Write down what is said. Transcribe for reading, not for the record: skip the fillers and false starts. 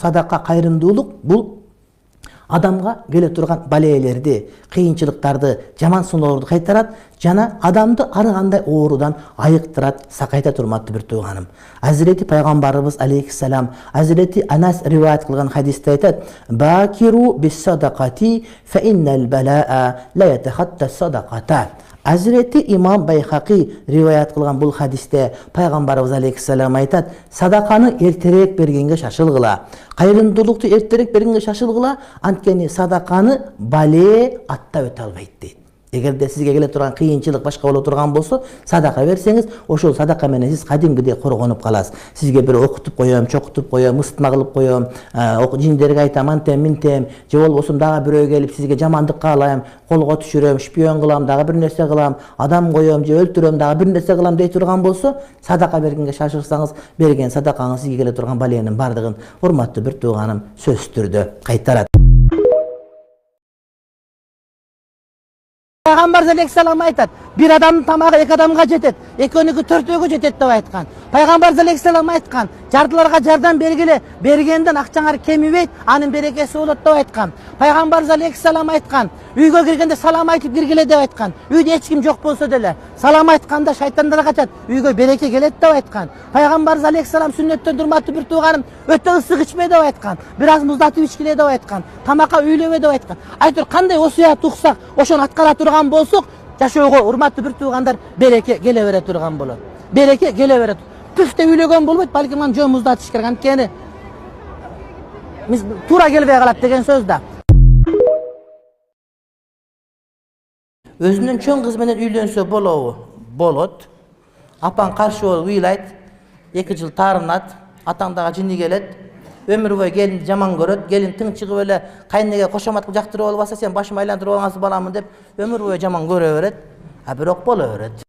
Садака, кайрымдуулук бул адамга келе турган балейлерди, кыйынчылыктарды, жаман сыноолорду кайтарат жана адамды ар кандай оорудан айыктырат, сакайта турматтуу бир тууганым. Азирети пайгамбарыбыз алейхиссалам, Азирети Анас риваят кылган хадисте айтат: "Бакиру бис-садакати фа иннал балаа ла ятахатта садаката". Азирети имам Байхақи риваят кылган бул хадисте пайгамбарыбыз алейхиссалам айтат: "Садаканы эртерээк бергенге шашылгыла, кайрымдуулукту эртерээк бергенге шашылгыла, анткени садаканы бале аттап өтө албайт" дейт. Эгерде сизге келе турган кыйынчылык башка боло турган болсо, садака берсеңиз, ошол садака менен сиз кадимгидей коргонуп каласыз. Сизге бир окутуп коём, чокутуп коём, ыстма кылып коём, жиндерге айтам, антем минтем, же болбосо дагы бирөө келип сизге жамандык каалайм, колго түшүрөм, шпион кылам, дагы бир нерсе кылам, адам коём, же өлтүрөм, дагы бир нерсе кылам дей турган болсо, садака бергенге шашырсаңыз, берген садакаңыз сизге келе турган баленин бардыгын урматтуу бир тууганым сөзсүз түрдө кайтарат. Пайгамбар алейхиссалам айтат: "Bir адамдын тамагы эки адамга жетет, экөөнүкү төртөөгө жетет" деп айткан. Пайгамбар алейхиссалам айткан: "Жардыларга жардам бергиле, бергенден акчаңар кемибейт, анын берекеси болот" деп айткан. Пайгамбар алейхиссалам айткан: "Үйгө киргенде салам айтып киргиле" деп айткан. Үйдө эч ким жок болсо деле салам айтканда шайтандар качат, үйгө береке келет деп айткан. Пайгамбар алейхиссалам сүннөттөн урматтуу бир тууганым, өтө ысык ичме деп айткан. Бир аз муздатып ичкиле деп айткан. Тамакка үйлөбө деп айткан. Айтыр кандай осуят уксак, ошону аткара турган болсок, жашоого урматтуу бир туугандар береке келе бере турган болот. Береке келе берет. Түфтө үйлөгөн болбойт, балким аны жөн муздатыш керек. Анткени туура келбей калат деген сөз да. Өзүнүн чоң кызы менен үйлөнсө болобу? Болот. Апаң каршы болуп ыйлайт, 2 жыл таарынат, атаң дагы жини келет. Өмүр бою келинди жаман көрөт, келин тың чыгып эле кайнеге кошомат кылып жактырып албаса, сен башымы айландырып алгансың баламын деп өмүр бою жаман көрө берет. А бирок боло берет.